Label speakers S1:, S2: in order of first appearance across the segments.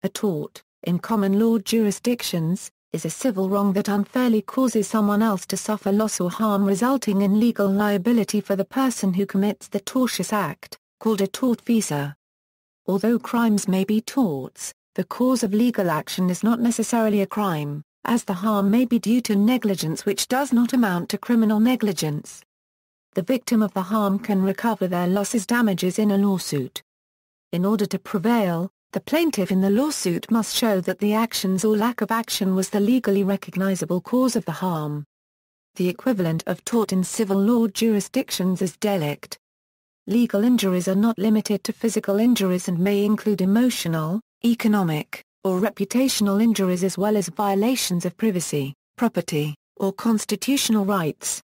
S1: A tort, in common law jurisdictions, is a civil wrong that unfairly causes someone else to suffer loss or harm resulting in legal liability for the person who commits the tortious act, called a tortfeasor. Although crimes may be torts, the cause of legal action is not necessarily a crime, as the harm may be due to negligence which does not amount to criminal negligence. The victim of the harm can recover their loss as damages in a lawsuit. In order to prevail, the plaintiff in the lawsuit must show that the actions or lack of action was the legally recognizable cause of the harm. The equivalent of tort in civil law jurisdictions is delict. Legal injuries are not limited to physical injuries and may include emotional, economic, or reputational injuries as well as violations of privacy, property, or constitutional rights.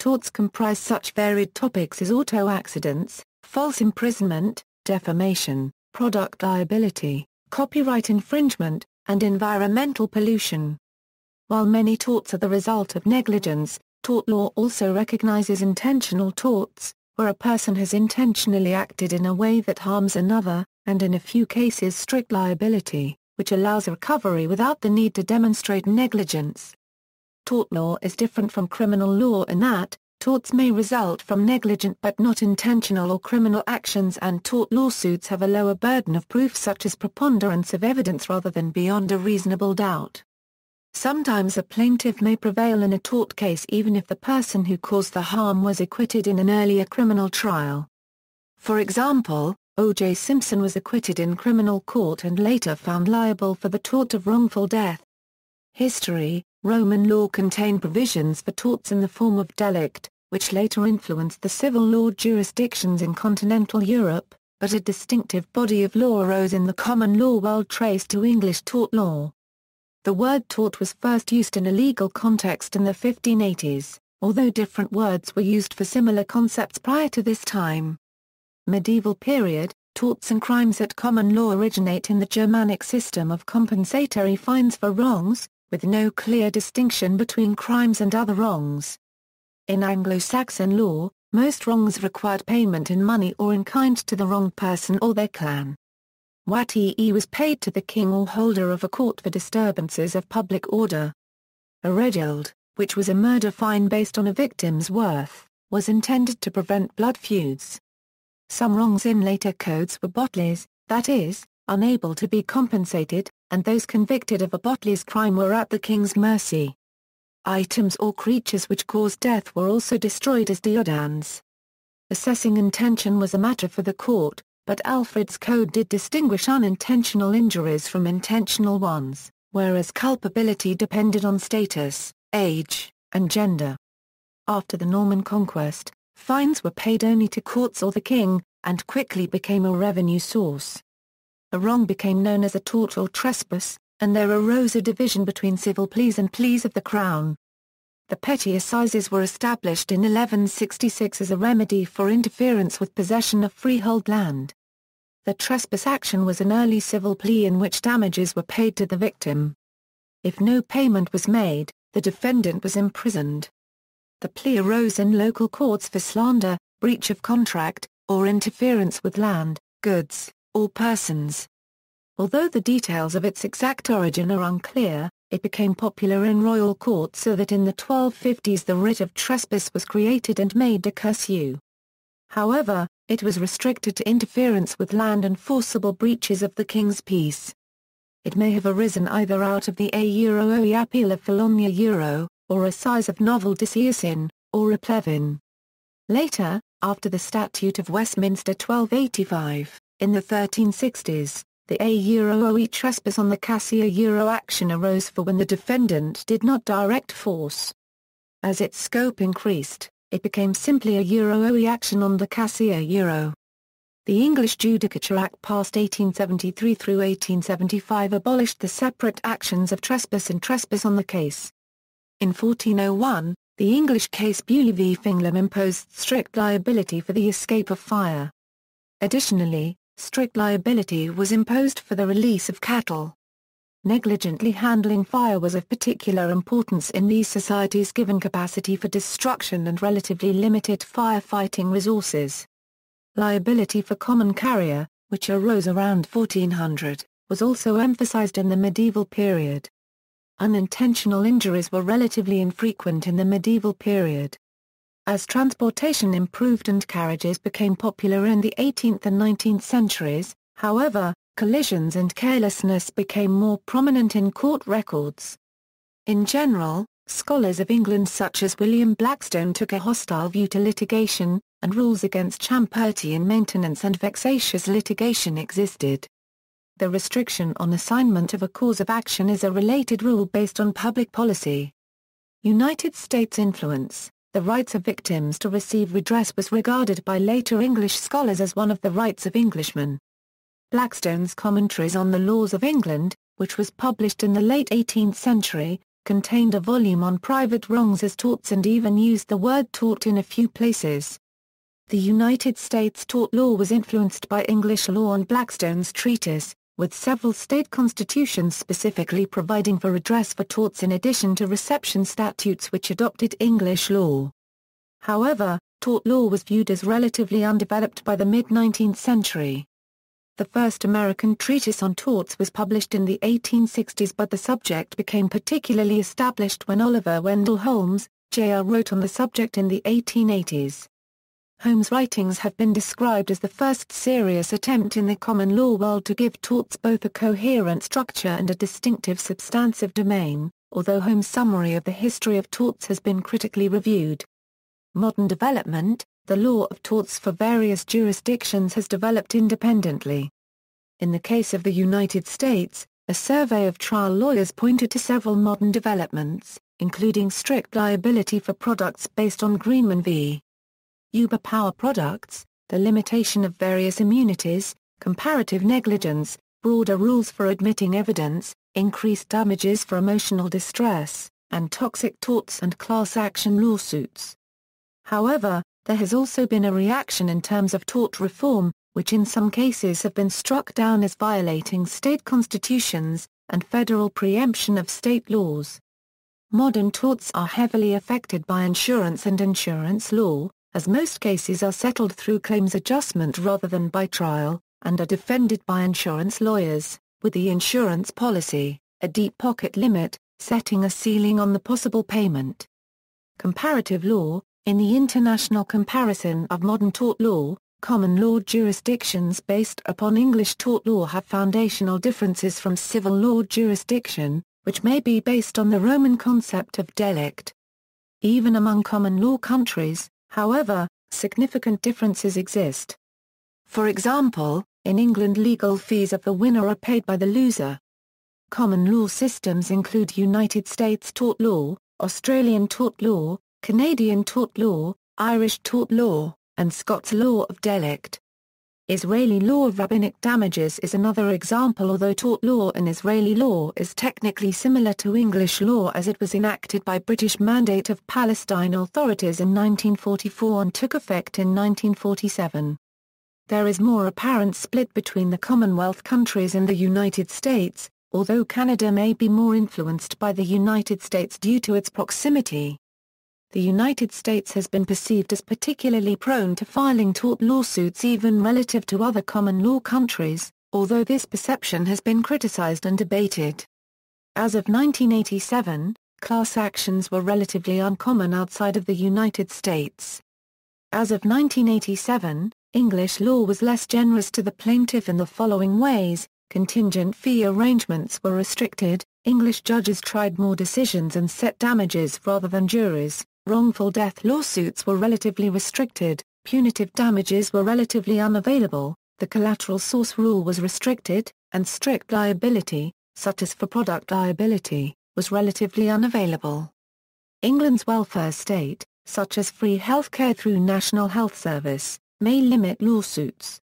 S1: Torts comprise such varied topics as auto accidents, false imprisonment, defamation, product liability, copyright infringement, and environmental pollution. While many torts are the result of negligence, tort law also recognizes intentional torts, where a person has intentionally acted in a way that harms another, and in a few cases strict liability, which allows recovery without the need to demonstrate negligence. Tort law is different from criminal law in that, torts may result from negligent but not intentional or criminal actions, and tort lawsuits have a lower burden of proof such as preponderance of evidence rather than beyond a reasonable doubt. Sometimes a plaintiff may prevail in a tort case even if the person who caused the harm was acquitted in an earlier criminal trial. For example, O.J. Simpson was acquitted in criminal court and later found liable for the tort of wrongful death. History: Roman law contained provisions for torts in the form of delict, which later influenced the civil law jurisdictions in continental Europe, but a distinctive body of law arose in the common law world traced to English tort law. The word tort was first used in a legal context in the 1580s, although different words were used for similar concepts prior to this time. Medieval period, torts and crimes at common law originate in the Germanic system of compensatory fines for wrongs, with no clear distinction between crimes and other wrongs. In Anglo-Saxon law, most wrongs required payment in money or in kind to the wronged person or their clan. Watii was paid to the king or holder of a court for disturbances of public order. A regeld, which was a murder fine based on a victim's worth, was intended to prevent blood feuds. Some wrongs in later codes were botlies, that is, unable to be compensated, and those convicted of a botley's crime were at the king's mercy. Items or creatures which caused death were also destroyed as deodans. Assessing intention was a matter for the court, but Alfred's Code did distinguish unintentional injuries from intentional ones, whereas culpability depended on status, age, and gender. After the Norman conquest, fines were paid only to courts or the king, and quickly became a revenue source. A wrong became known as a tort or trespass, and there arose a division between civil pleas and pleas of the crown. The petty assizes were established in 1166 as a remedy for interference with possession of freehold land. The trespass action was an early civil plea in which damages were paid to the victim. If no payment was made, the defendant was imprisoned. The plea arose in local courts for slander, breach of contract, or interference with land, goods, or persons. Although the details of its exact origin are unclear, it became popular in royal courts so that in the 1250s the writ of trespass was created and made de cursu. However, it was restricted to interference with land and forcible breaches of the king's peace. It may have arisen either out of the a appeal of Philonia or a size of novel disseisin, or a plevin. Later, after the Statute of Westminster 1285, in the 1360s, the a trespass on the cassia action arose for when the defendant did not direct force. As its scope increased, it became simply a action on the cassia. The English Judicature Act passed 1873 through 1875 abolished the separate actions of trespass and trespass on the case. In 1401, the English case Bewley v. Fingham imposed strict liability for the escape of fire. Additionally, strict liability was imposed for the release of cattle. Negligently handling fire was of particular importance in these societies given capacity for destruction and relatively limited firefighting resources. Liability for common carrier, which arose around 1400, was also emphasized in the medieval period. Unintentional injuries were relatively infrequent in the medieval period. As transportation improved and carriages became popular in the 18th and 19th centuries, however, collisions and carelessness became more prominent in court records. In general, scholars of England such as William Blackstone took a hostile view to litigation, and rules against champerty in maintenance and vexatious litigation existed. The restriction on assignment of a cause of action is a related rule based on public policy. United States influence. The rights of victims to receive redress was regarded by later English scholars as one of the rights of Englishmen. Blackstone's Commentaries on the Laws of England, which was published in the late 18th century, contained a volume on private wrongs as torts and even used the word tort in a few places. The United States tort law was influenced by English law and Blackstone's treatise, with several state constitutions specifically providing for redress for torts in addition to reception statutes which adopted English law. However, tort law was viewed as relatively undeveloped by the mid-19th century. The first American treatise on torts was published in the 1860s, but the subject became particularly established when Oliver Wendell Holmes, Jr. wrote on the subject in the 1880s. Holmes' writings have been described as the first serious attempt in the common law world to give torts both a coherent structure and a distinctive substantive domain, although Holmes' summary of the history of torts has been critically reviewed. Modern development. The law of torts for various jurisdictions has developed independently. In the case of the United States, a survey of trial lawyers pointed to several modern developments, including strict liability for products based on Greenman v. Uber Power Products, the limitation of various immunities, comparative negligence, broader rules for admitting evidence, increased damages for emotional distress, and toxic torts and class action lawsuits. However, there has also been a reaction in terms of tort reform, which in some cases have been struck down as violating state constitutions, and federal preemption of state laws. Modern torts are heavily affected by insurance and insurance law, as most cases are settled through claims adjustment rather than by trial, and are defended by insurance lawyers, with the insurance policy, a deep pocket limit, setting a ceiling on the possible payment. Comparative law. In the international comparison of modern tort law, common law jurisdictions based upon English tort law have foundational differences from civil law jurisdiction, which may be based on the Roman concept of delict. Even among common law countries, however, significant differences exist. For example, in England legal fees of the winner are paid by the loser. Common law systems include United States tort law, Australian tort law, Canadian tort law, Irish tort law, and Scots law of delict. Israeli law of rabbinic damages is another example, although tort law in Israeli law is technically similar to English law as it was enacted by British Mandate of Palestine authorities in 1944 and took effect in 1947. There is more apparent split between the Commonwealth countries and the United States, although Canada may be more influenced by the United States due to its proximity. The United States has been perceived as particularly prone to filing tort lawsuits even relative to other common law countries, although this perception has been criticized and debated. As of 1987, class actions were relatively uncommon outside of the United States. As of 1987, English law was less generous to the plaintiff in the following ways: contingent fee arrangements were restricted, English judges tried more decisions and set damages rather than juries. Wrongful death lawsuits were relatively restricted, punitive damages were relatively unavailable, the collateral source rule was restricted, and strict liability, such as for product liability, was relatively unavailable. England's welfare state, such as free healthcare through National Health Service, may limit lawsuits.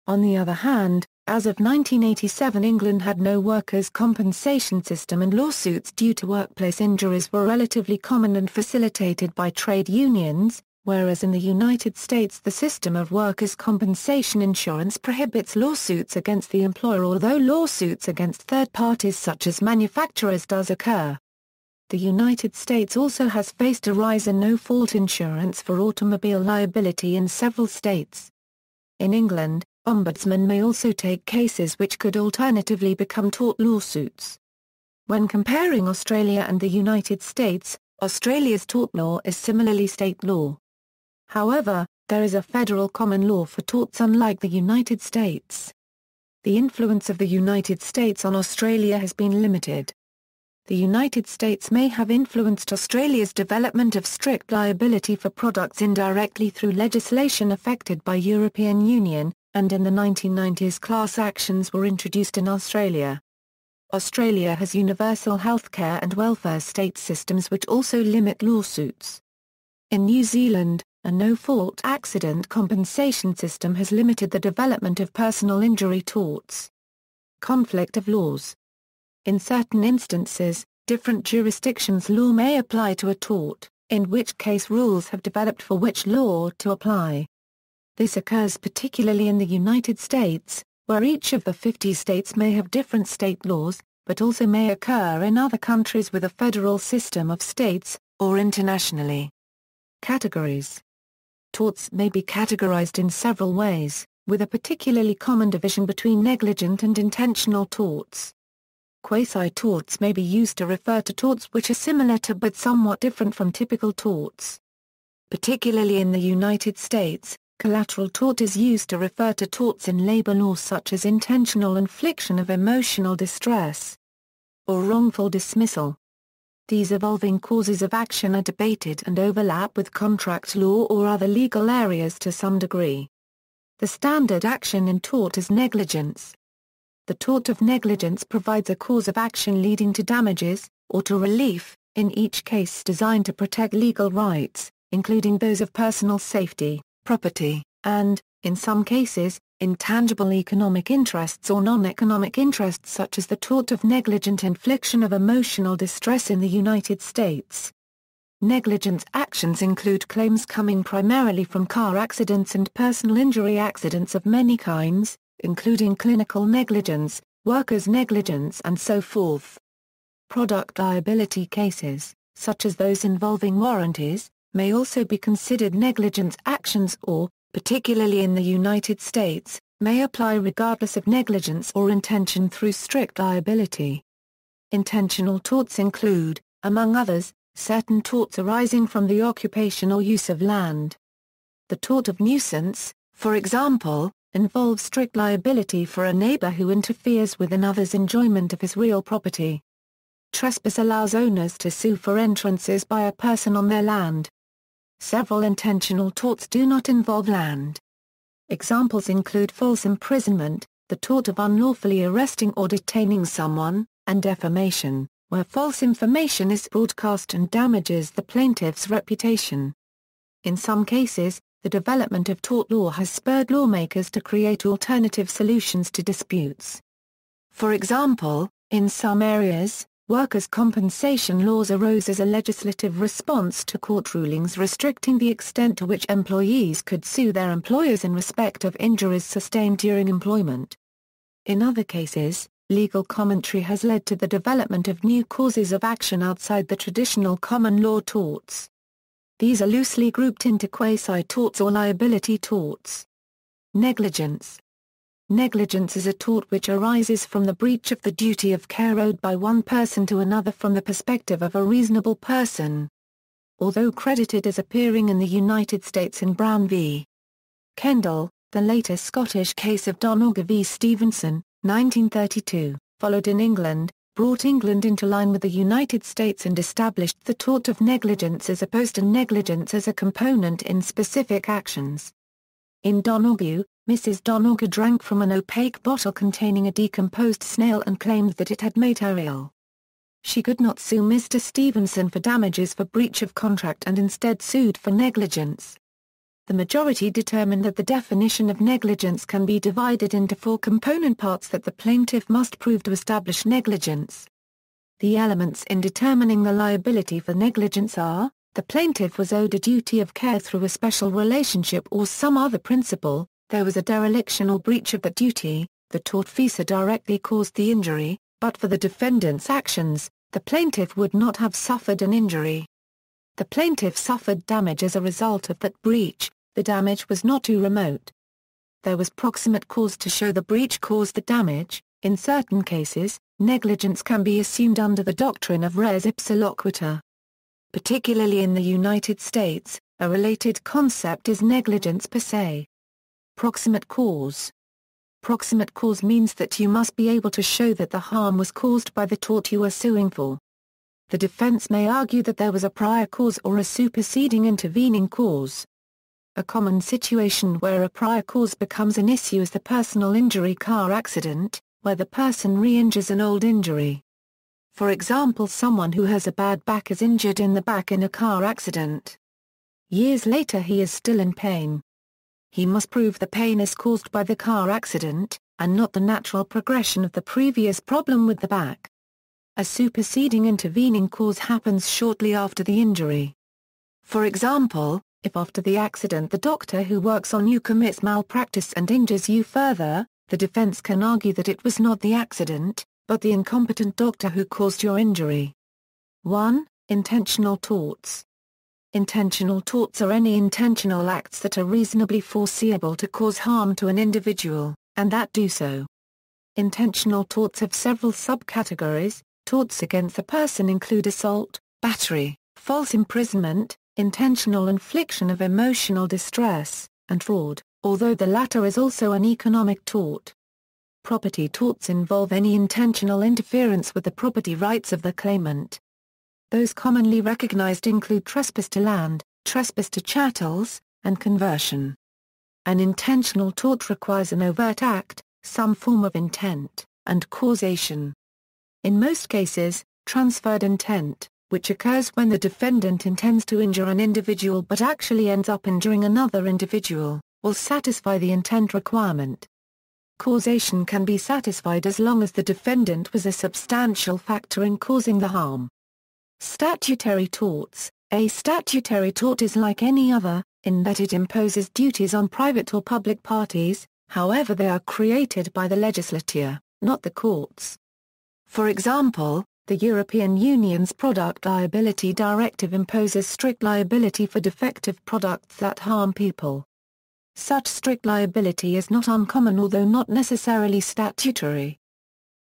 S1: On the other hand, as of 1987 England had no workers' compensation system and lawsuits due to workplace injuries were relatively common and facilitated by trade unions, whereas in the United States the system of workers' compensation insurance prohibits lawsuits against the employer, although lawsuits against third parties such as manufacturers does occur. The United States also has faced a rise in no-fault insurance for automobile liability in several states. In England, Ombudsmen may also take cases which could alternatively become tort lawsuits. When comparing Australia and the United States, Australia's tort law is similarly state law. However, there is a federal common law for torts unlike the United States. The influence of the United States on Australia has been limited. The United States may have influenced Australia's development of strict liability for products indirectly through legislation affected by European Union, and in the 1990s class actions were introduced in Australia. Australia has universal healthcare and welfare state systems which also limit lawsuits. In New Zealand, a no-fault accident compensation system has limited the development of personal injury torts. Conflict of laws. In certain instances, different jurisdictions' law may apply to a tort, in which case rules have developed for which law to apply. This occurs particularly in the United States, where each of the 50 states may have different state laws, but also may occur in other countries with a federal system of states, or internationally. Categories. Torts may be categorized in several ways, with a particularly common division between negligent and intentional torts. Quasi-torts may be used to refer to torts which are similar to but somewhat different from typical torts. Particularly in the United States, collateral tort is used to refer to torts in labor law such as intentional infliction of emotional distress or wrongful dismissal. These evolving causes of action are debated and overlap with contract law or other legal areas to some degree. The standard action in tort is negligence. The tort of negligence provides a cause of action leading to damages, or to relief, in each case designed to protect legal rights, including those of personal safety, property, and, in some cases, intangible economic interests or non-economic interests such as the tort of negligent infliction of emotional distress in the United States. Negligence actions include claims coming primarily from car accidents and personal injury accidents of many kinds, including clinical negligence, workers' negligence and so forth. Product liability cases, such as those involving warranties, may also be considered negligence actions or, particularly in the United States, may apply regardless of negligence or intention through strict liability. Intentional torts include, among others, certain torts arising from the occupation or use of land. The tort of nuisance, for example, involves strict liability for a neighbor who interferes with another's enjoyment of his real property. Trespass allows owners to sue for entrances by a person on their land. Several intentional torts do not involve land. Examples include false imprisonment, the tort of unlawfully arresting or detaining someone, and defamation, where false information is broadcast and damages the plaintiff's reputation. In some cases, the development of tort law has spurred lawmakers to create alternative solutions to disputes. For example, in some areas, workers' compensation laws arose as a legislative response to court rulings restricting the extent to which employees could sue their employers in respect of injuries sustained during employment. In other cases, legal commentary has led to the development of new causes of action outside the traditional common law torts. These are loosely grouped into quasi-torts or liability torts. Negligence. Negligence is a tort which arises from the breach of the duty of care owed by one person to another from the perspective of a reasonable person. Although credited as appearing in the United States in Brown v. Kendall, the later Scottish case of Donegal v. Stevenson, 1932, followed in England, brought England into line with the United States and established the tort of negligence as opposed to negligence as a component in specific actions. In Donegal, Mrs. Donegal drank from an opaque bottle containing a decomposed snail and claimed that it had made her ill. She could not sue Mr. Stevenson for damages for breach of contract and instead sued for negligence. The majority determined that the definition of negligence can be divided into four component parts that the plaintiff must prove to establish negligence. The elements in determining the liability for negligence are: the plaintiff was owed a duty of care through a special relationship or some other principle, there was a dereliction or breach of that duty, the tortfeasor directly caused the injury, but for the defendant's actions, the plaintiff would not have suffered an injury. The plaintiff suffered damage as a result of that breach, the damage was not too remote. there was proximate cause to show the breach caused the damage. In certain cases, negligence can be assumed under the doctrine of res ipsa loquitur. Particularly in the United States, a related concept is negligence per se. Proximate cause. Proximate cause means that you must be able to show that the harm was caused by the tort you are suing for. The defense may argue that there was a prior cause or a superseding intervening cause. A common situation where a prior cause becomes an issue is the personal injury car accident, where the person re-injures an old injury. For example, someone who has a bad back is injured in the back in a car accident. Years later he is still in pain. He must prove the pain is caused by the car accident, and not the natural progression of the previous problem with the back. A superseding intervening cause happens shortly after the injury. For example, if after the accident the doctor who works on you commits malpractice and injures you further, the defense can argue that it was not the accident, but the incompetent doctor who caused your injury. 1. Intentional torts. Intentional torts are any intentional acts that are reasonably foreseeable to cause harm to an individual, and that do so. Intentional torts have several subcategories. Torts against a person include assault, battery, false imprisonment, intentional infliction of emotional distress, and fraud, although the latter is also an economic tort. Property torts involve any intentional interference with the property rights of the claimant. Those commonly recognized include trespass to land, trespass to chattels, and conversion. An intentional tort requires an overt act, some form of intent, and causation. In most cases, transferred intent, which occurs when the defendant intends to injure an individual but actually ends up injuring another individual, will satisfy the intent requirement. Causation can be satisfied as long as the defendant was a substantial factor in causing the harm. Statutory torts. A statutory tort is like any other, in that it imposes duties on private or public parties, however they are created by the legislature, not the courts. For example, the European Union's Product Liability Directive imposes strict liability for defective products that harm people. Such strict liability is not uncommon although not necessarily statutory.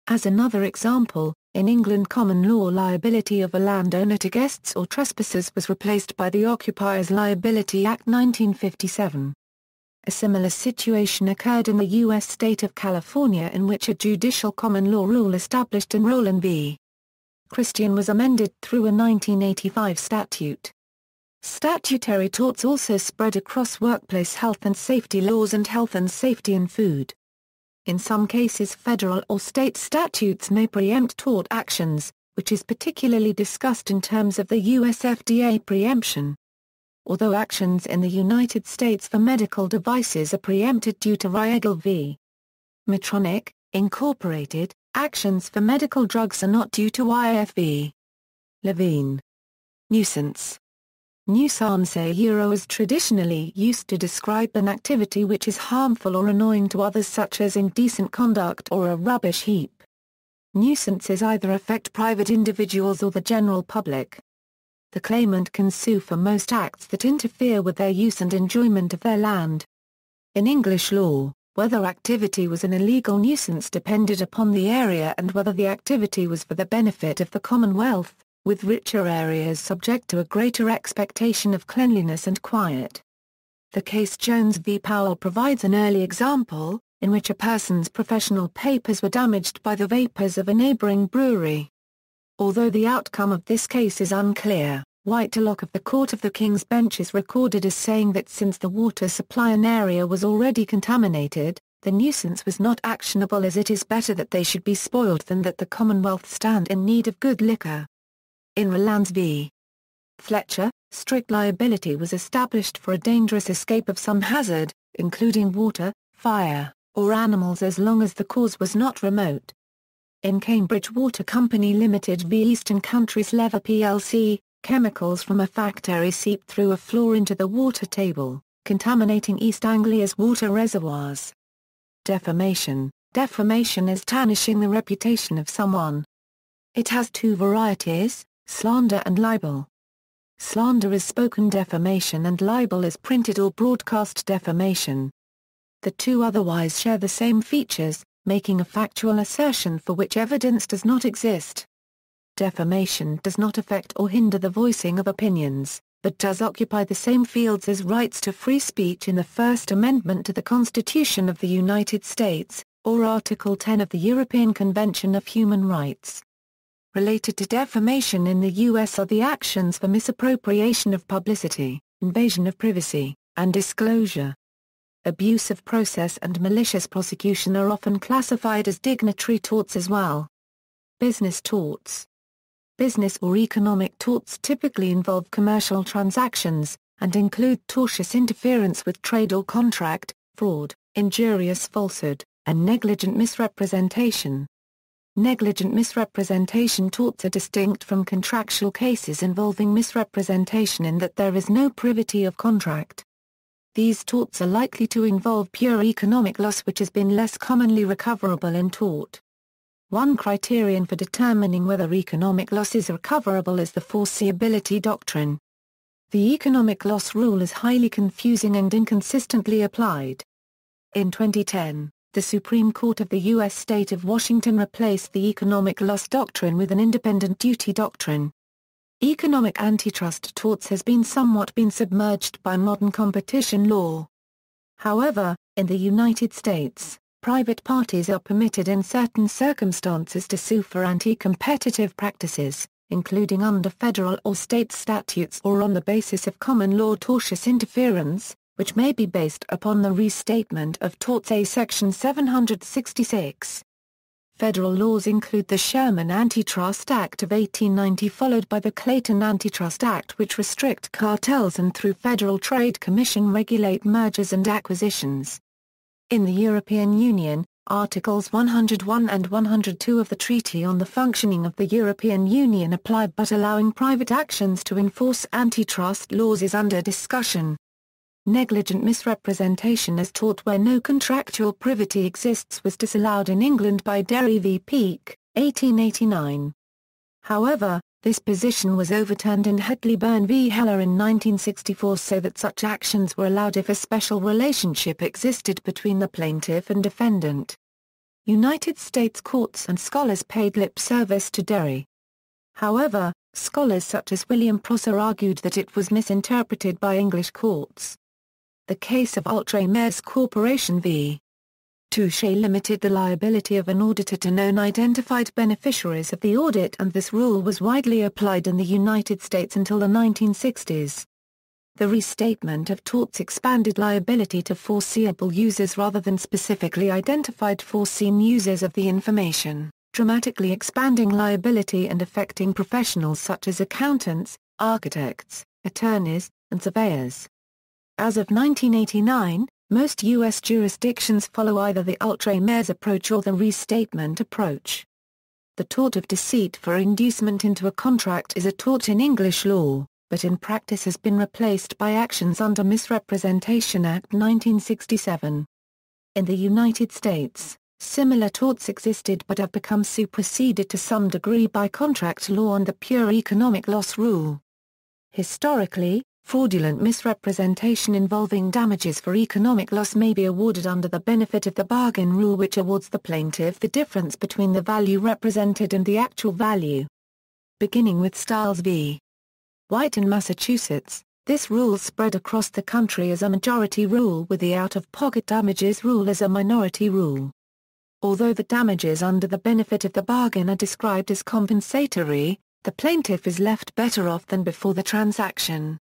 S1: As another example, in England common law liability of a landowner to guests or trespassers was replaced by the Occupiers Liability Act 1957. A similar situation occurred in the U.S. state of California in which a judicial common law rule established in Rowland v. Christian was amended through a 1985 statute. Statutory torts also spread across workplace health and safety laws and health and safety in food. In some cases federal or state statutes may preempt tort actions, which is particularly discussed in terms of the U.S. FDA preemption. Although actions in the United States for medical devices are preempted due to Riegel v. Medtronic, Incorporated, actions for medical drugs are not due to YF v. Levine. Nuisance. Nuisance is traditionally used to describe an activity which is harmful or annoying to others such as indecent conduct or a rubbish heap. Nuisances either affect private individuals or the general public. The claimant can sue for most acts that interfere with their use and enjoyment of their land. In English law, whether activity was an illegal nuisance depended upon the area and whether the activity was for the benefit of the Commonwealth, with richer areas subject to a greater expectation of cleanliness and quiet. The case Jones v. Powell provides an early example, in which a person's professional papers were damaged by the vapors of a neighboring brewery. Although the outcome of this case is unclear, Whitelock of the Court of the King's Bench is recorded as saying that since the water supply in area was already contaminated, the nuisance was not actionable as it is better that they should be spoiled than that the Commonwealth stand in need of good liquor. In Rollands v. Fletcher, strict liability was established for a dangerous escape of some hazard, including water, fire, or animals as long as the cause was not remote. In Cambridge Water Company Limited v Eastern Countries Lever plc, chemicals from a factory seeped through a floor into the water table, contaminating East Anglia's water reservoirs. Defamation. Defamation is tarnishing the reputation of someone. It has two varieties, slander and libel. Slander is spoken defamation and libel is printed or broadcast defamation. The two otherwise share the same features, making a factual assertion for which evidence does not exist. Defamation does not affect or hinder the voicing of opinions, but does occupy the same fields as rights to free speech in the First Amendment to the Constitution of the United States, or Article 10 of the European Convention of Human Rights. Related to defamation in the U.S. are the actions for misappropriation of publicity, invasion of privacy, and disclosure. Abuse of process and malicious prosecution are often classified as dignitary torts as well. Business torts. Business or economic torts typically involve commercial transactions, and include tortious interference with trade or contract, fraud, injurious falsehood, and negligent misrepresentation. Negligent misrepresentation torts are distinct from contractual cases involving misrepresentation in that there is no privity of contract. These torts are likely to involve pure economic loss, which has been less commonly recoverable in tort. One criterion for determining whether economic loss is recoverable is the foreseeability doctrine. The economic loss rule is highly confusing and inconsistently applied. In 2010, the Supreme Court of the U.S. State of Washington replaced the economic loss doctrine with an independent duty doctrine. Economic antitrust torts has been somewhat submerged by modern competition law. However, in the United States, private parties are permitted in certain circumstances to sue for anti-competitive practices, including under federal or state statutes or on the basis of common law tortious interference, which may be based upon the Restatement of Torts A Section 766. Federal laws include the Sherman Antitrust Act of 1890 followed by the Clayton Antitrust Act, which restrict cartels and through Federal Trade Commission regulate mergers and acquisitions. In the European Union, Articles 101 and 102 of the Treaty on the Functioning of the European Union apply, but allowing private actions to enforce antitrust laws is under discussion. Negligent misrepresentation as tort where no contractual privity exists was disallowed in England by Derry v. Peake, 1889. However, this position was overturned in Hetley-Burn v. Heller in 1964 so that such actions were allowed if a special relationship existed between the plaintiff and defendant. United States courts and scholars paid lip service to Derry. However, scholars such as William Prosser argued that it was misinterpreted by English courts. The case of Ultra-Mares Corporation v. Touche limited the liability of an auditor to known identified beneficiaries of the audit, and this rule was widely applied in the United States until the 1960s. The Restatement of Torts expanded liability to foreseeable users rather than specifically identified foreseen users of the information, dramatically expanding liability and affecting professionals such as accountants, architects, attorneys, and surveyors. As of 1989, most U.S. jurisdictions follow either the Ultra-Mares approach or the Restatement approach. The tort of deceit for inducement into a contract is a tort in English law, but in practice has been replaced by actions under Misrepresentation Act 1967. In the United States, similar torts existed but have become superseded to some degree by contract law and the pure economic loss rule. Historically, fraudulent misrepresentation involving damages for economic loss may be awarded under the benefit of the bargain rule, which awards the plaintiff the difference between the value represented and the actual value. Beginning with Stiles v. White in Massachusetts, this rule spread across the country as a majority rule with the out-of-pocket damages rule as a minority rule. Although the damages under the benefit of the bargain are described as compensatory, the plaintiff is left better off than before the transaction.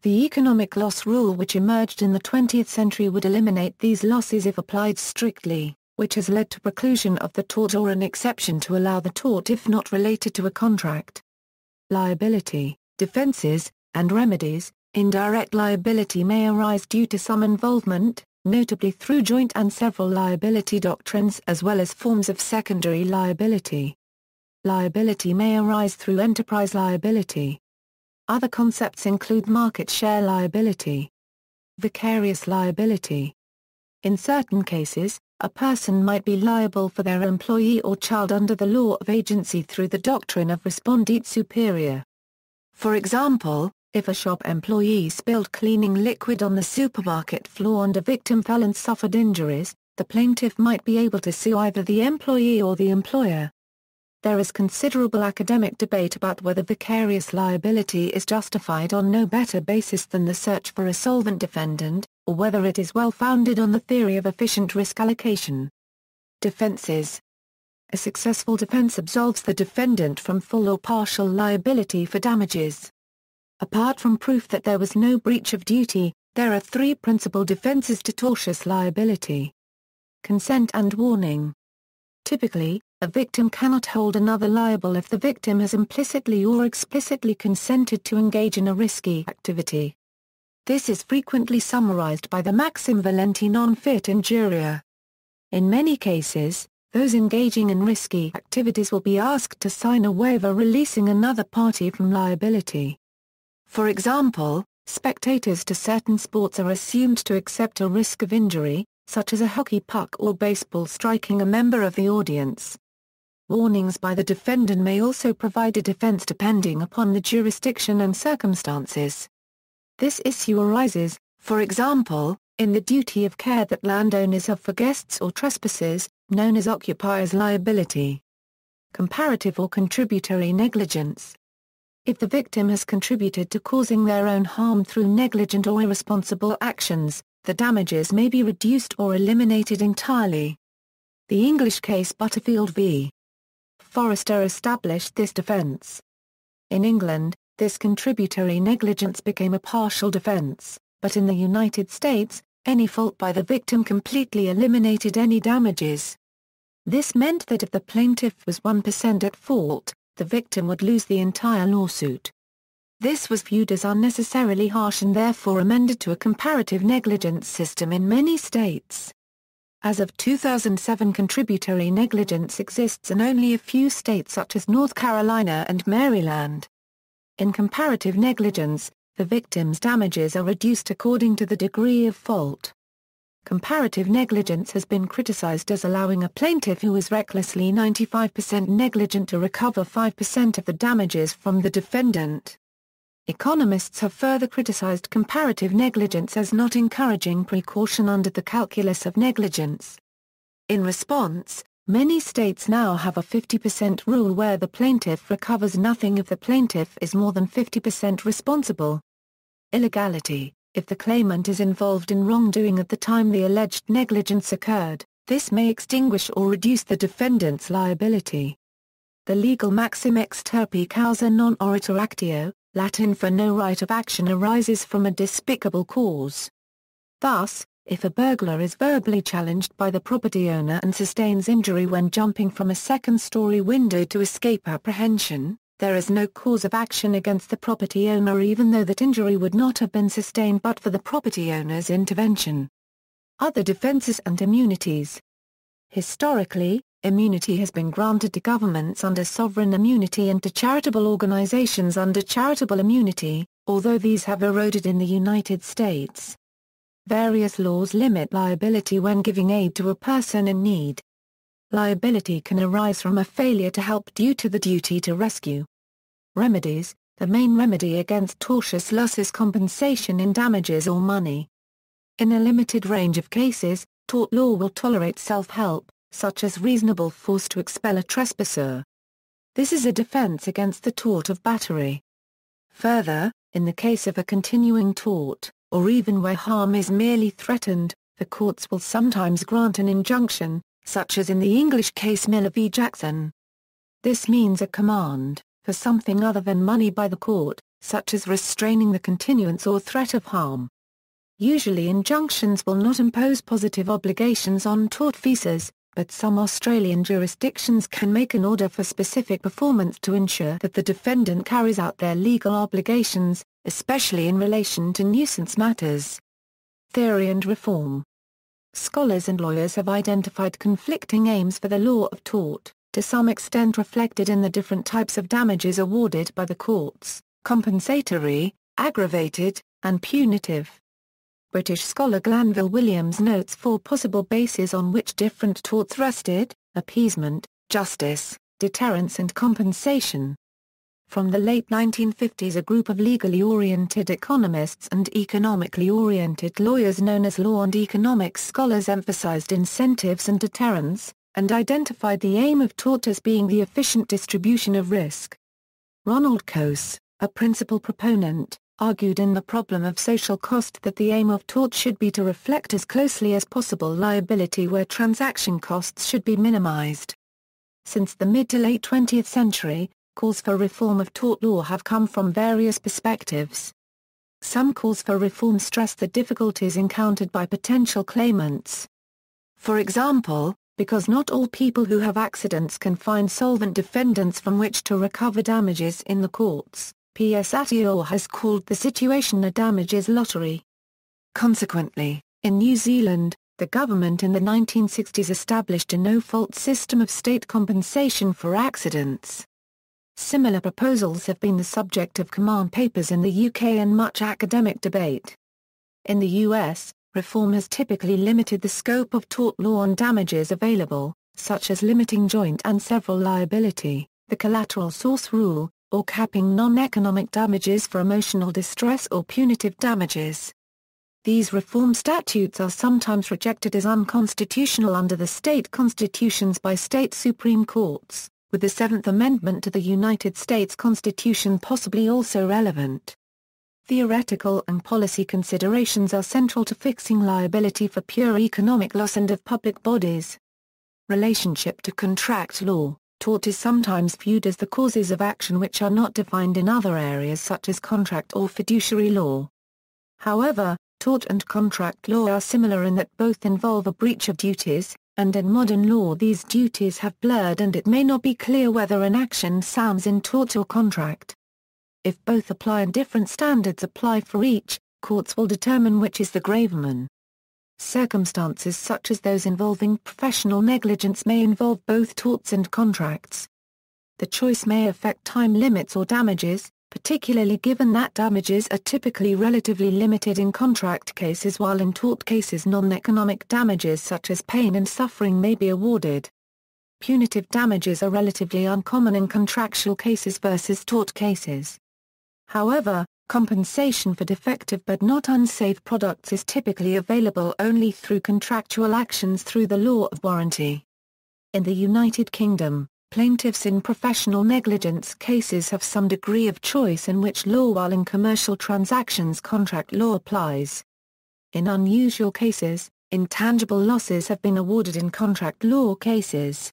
S1: The economic loss rule which emerged in the 20th century would eliminate these losses if applied strictly, which has led to preclusion of the tort or an exception to allow the tort if not related to a contract. Liability, defenses, and remedies. Indirect liability may arise due to some involvement, notably through joint and several liability doctrines as well as forms of secondary liability. Liability may arise through enterprise liability. Other concepts include market share liability, vicarious liability. In certain cases, a person might be liable for their employee or child under the law of agency through the doctrine of respondit superior. For example, If a shop employee spilled cleaning liquid on the supermarket floor and a victim fell and suffered injuries, the plaintiff might be able to sue either the employee or the employer. There is considerable academic debate about whether vicarious liability is justified on no better basis than the search for a solvent defendant, or whether it is well-founded on the theory of efficient risk allocation. Defenses. A successful defense absolves the defendant from full or partial liability for damages. Apart from proof that there was no breach of duty, there are three principal defenses to tortious liability. Consent and warning. Typically, a victim cannot hold another liable if the victim has implicitly or explicitly consented to engage in a risky activity. This is frequently summarized by the maxim valenti non fit injuria. In many cases, those engaging in risky activities will be asked to sign a waiver releasing another party from liability. For example, spectators to certain sports are assumed to accept a risk of injury, such as a hockey puck or baseball striking a member of the audience. Warnings by the defendant may also provide a defense depending upon the jurisdiction and circumstances. This issue arises, for example, in the duty of care that landowners have for guests or trespassers, known as occupiers' liability. Comparative or contributory negligence. If the victim has contributed to causing their own harm through negligent or irresponsible actions, the damages may be reduced or eliminated entirely. The English case Butterfield v. Forrester established this defense. In England, this contributory negligence became a partial defense, but in the United States, any fault by the victim completely eliminated any damages. This meant that if the plaintiff was 1% at fault, the victim would lose the entire lawsuit. This was viewed as unnecessarily harsh and therefore amended to a comparative negligence system in many states. As of 2007, contributory negligence exists in only a few states such as North Carolina and Maryland. In comparative negligence, the victim's damages are reduced according to the degree of fault. Comparative negligence has been criticized as allowing a plaintiff who is recklessly 95% negligent to recover 5% of the damages from the defendant. Economists have further criticized comparative negligence as not encouraging precaution under the calculus of negligence. In response, many states now have a 50% rule where the plaintiff recovers nothing if the plaintiff is more than 50% responsible. Illegality. If the claimant is involved in wrongdoing at the time the alleged negligence occurred, this may extinguish or reduce the defendant's liability. The legal maxim extirpe causa non oritur actio, Latin for no right of action arises from a despicable cause. Thus, if a burglar is verbally challenged by the property owner and sustains injury when jumping from a second-story window to escape apprehension, there is no cause of action against the property owner even though that injury would not have been sustained but for the property owner's intervention. Other defenses and immunities. Historically, immunity has been granted to governments under sovereign immunity and to charitable organizations under charitable immunity, although these have eroded in the United States. Various laws limit liability when giving aid to a person in need. Liability can arise from a failure to help due to the duty to rescue. Remedies. The main remedy against tortious loss is compensation in damages or money. In a limited range of cases, tort law will tolerate self-help, such as reasonable force to expel a trespasser. This is a defense against the tort of battery. Further, in the case of a continuing tort, or even where harm is merely threatened, the courts will sometimes grant an injunction, such as in the English case Miller v. Jackson. This means a command, for something other than money by the court, such as restraining the continuance or threat of harm. Usually injunctions will not impose positive obligations on tortfeasors, but some Australian jurisdictions can make an order for specific performance to ensure that the defendant carries out their legal obligations, especially in relation to nuisance matters. Theory and reform. Scholars and lawyers have identified conflicting aims for the law of tort, to some extent reflected in the different types of damages awarded by the courts: compensatory, aggravated, and punitive. British scholar Glanville Williams notes four possible bases on which different torts rested: appeasement, justice, deterrence and compensation. From the late 1950s, a group of legally oriented economists and economically oriented lawyers known as law and economics scholars emphasized incentives and deterrence, and identified the aim of tort as being the efficient distribution of risk. Ronald Coase, a principal proponent, argued in The Problem of Social Cost that the aim of tort should be to reflect as closely as possible liability where transaction costs should be minimized. Since the mid to late 20th century, calls for reform of tort law have come from various perspectives. Some calls for reform stress the difficulties encountered by potential claimants. For example, because not all people who have accidents can find solvent defendants from which to recover damages in the courts, P.S. Attior has called the situation a damages lottery. Consequently, in New Zealand, the government in the 1960s established a no-fault system of state compensation for accidents. Similar proposals have been the subject of command papers in the UK and much academic debate. In the US, reform has typically limited the scope of tort law and damages available, such as limiting joint and several liability, the collateral source rule, or capping non-economic damages for emotional distress or punitive damages. These reform statutes are sometimes rejected as unconstitutional under the state constitutions by state supreme courts, with the Seventh Amendment to the United States Constitution possibly also relevant. Theoretical and policy considerations are central to fixing liability for pure economic loss and of public bodies. Relationship to contract law. Tort is sometimes viewed as the causes of action which are not defined in other areas such as contract or fiduciary law. However, tort and contract law are similar in that both involve a breach of duties, and in modern law these duties have blurred and it may not be clear whether an action sounds in tort or contract. If both apply and different standards apply for each, courts will determine which is the gravamen. Circumstances such as those involving professional negligence may involve both torts and contracts. The choice may affect time limits or damages, particularly given that damages are typically relatively limited in contract cases while in tort cases non-economic damages such as pain and suffering may be awarded. Punitive damages are relatively uncommon in contractual cases versus tort cases. However, compensation for defective but not unsafe products is typically available only through contractual actions through the law of warranty. In the United Kingdom, plaintiffs in professional negligence cases have some degree of choice in which law while in commercial transactions contract law applies. In unusual cases, intangible losses have been awarded in contract law cases.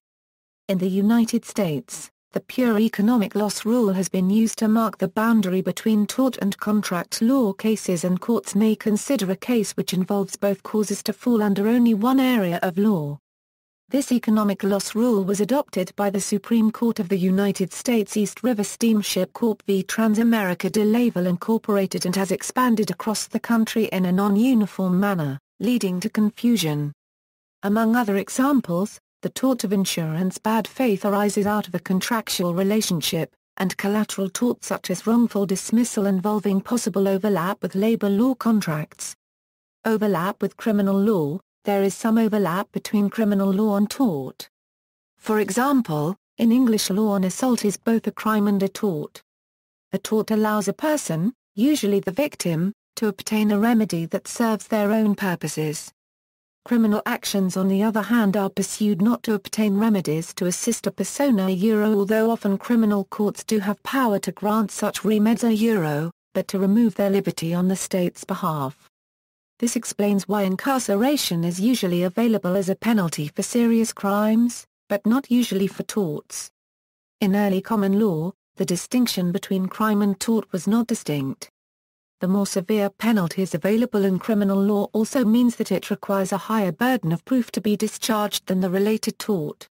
S1: In the United States, the pure economic loss rule has been used to mark the boundary between tort and contract law cases, and courts may consider a case which involves both causes to fall under only one area of law. This economic loss rule was adopted by the Supreme Court of the United States East River Steamship Corp v. Transamerica de Laval Incorporated and has expanded across the country in a non-uniform manner, leading to confusion. Among other examples, the tort of insurance bad faith arises out of a contractual relationship, and collateral torts such as wrongful dismissal involving possible overlap with labor law contracts. Overlap with criminal law. There is some overlap between criminal law and tort. For example, in English law an assault is both a crime and a tort. A tort allows a person, usually the victim, to obtain a remedy that serves their own purposes. Criminal actions on the other hand are pursued not to obtain remedies to assist a persona although often criminal courts do have power to grant such remedies but to remove their liberty on the state's behalf. This explains why incarceration is usually available as a penalty for serious crimes, but not usually for torts. In early common law, the distinction between crime and tort was not distinct. The more severe penalties available in criminal law also means that it requires a higher burden of proof to be discharged than the related tort.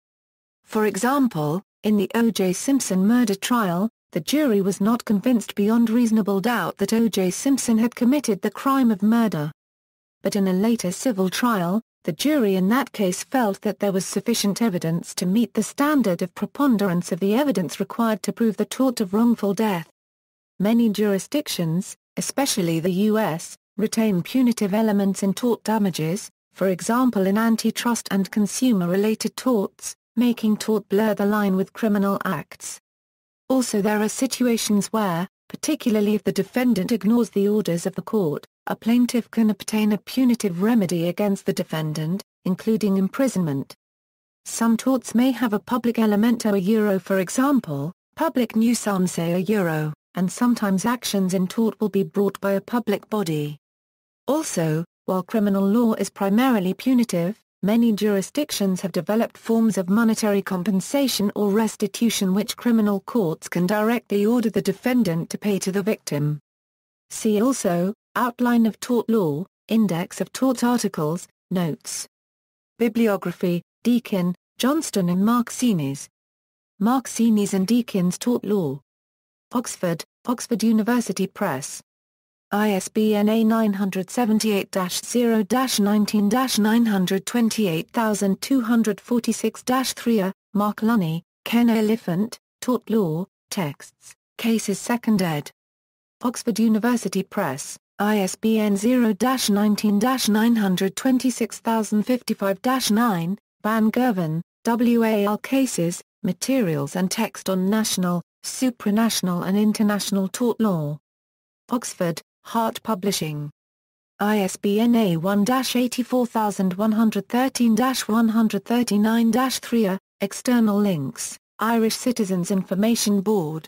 S1: For example, in the O.J. Simpson murder trial, the jury was not convinced beyond reasonable doubt that O.J. Simpson had committed the crime of murder. But in a later civil trial, the jury in that case felt that there was sufficient evidence to meet the standard of preponderance of the evidence required to prove the tort of wrongful death. Many jurisdictions, especially the U.S., retain punitive elements in tort damages, for example in antitrust and consumer-related torts, making tort blur the line with criminal acts. Also, there are situations where, particularly if the defendant ignores the orders of the court, a plaintiff can obtain a punitive remedy against the defendant, including imprisonment. Some torts may have a public element for example, public nuisance and sometimes actions in tort will be brought by a public body. Also, while criminal law is primarily punitive, many jurisdictions have developed forms of monetary compensation or restitution which criminal courts can directly order the defendant to pay to the victim. See also, Outline of Tort Law, Index of Tort Articles, Notes. Bibliography, Deakin, Johnston and Marxinis. Marxinis and Deakin's Tort Law. Oxford, Oxford University Press. ISBN A978-0-19-928-246-3. Mark Lunny, Ken Elephant, Tort Law, Texts, Cases 2nd ed. Oxford University Press, ISBN 0-19-9025-9. Van Gerven, W.A.L. Cases, Materials and Text on National, Supranational and International Tort Law. Oxford, Hart Publishing. ISBN A1-84113-139-3. External links, Irish Citizens Information Board.